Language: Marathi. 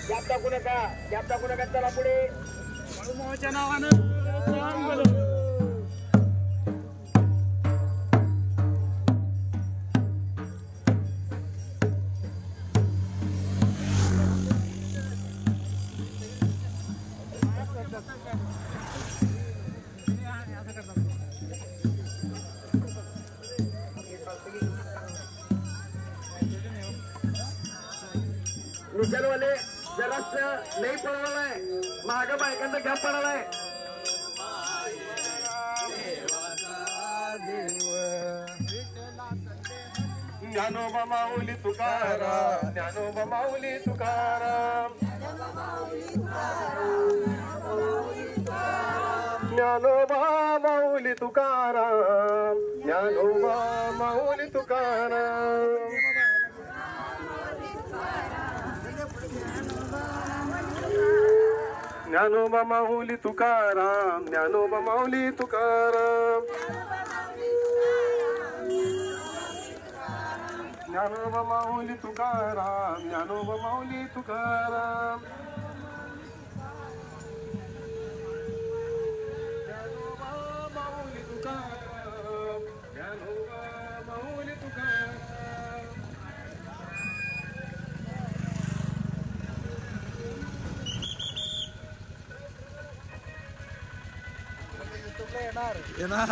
गॅप टाकू नका चला पुढे बाळूमामाच्या नावानं चांगलं निशालवाले जरास लई पळवलाय माग बायकांचा गॅप पडालाय ज्ञानोबा माऊली तुकाराम ज्ञानोबा माऊली तुकाराम ज्ञानोबा माऊली तुकाराम ज्ञानोबा माऊली तुकाराम ज्ञानोबा माऊली तुकाराम ज्ञानोबा माऊली तुकाराम ज्ञानोबा माऊली तुकाराम ज्ञानोबा माऊली तुकाराम ज्ञानोबा माऊली तुकाराम ज्ञानोबा माऊली तुकाराम येणार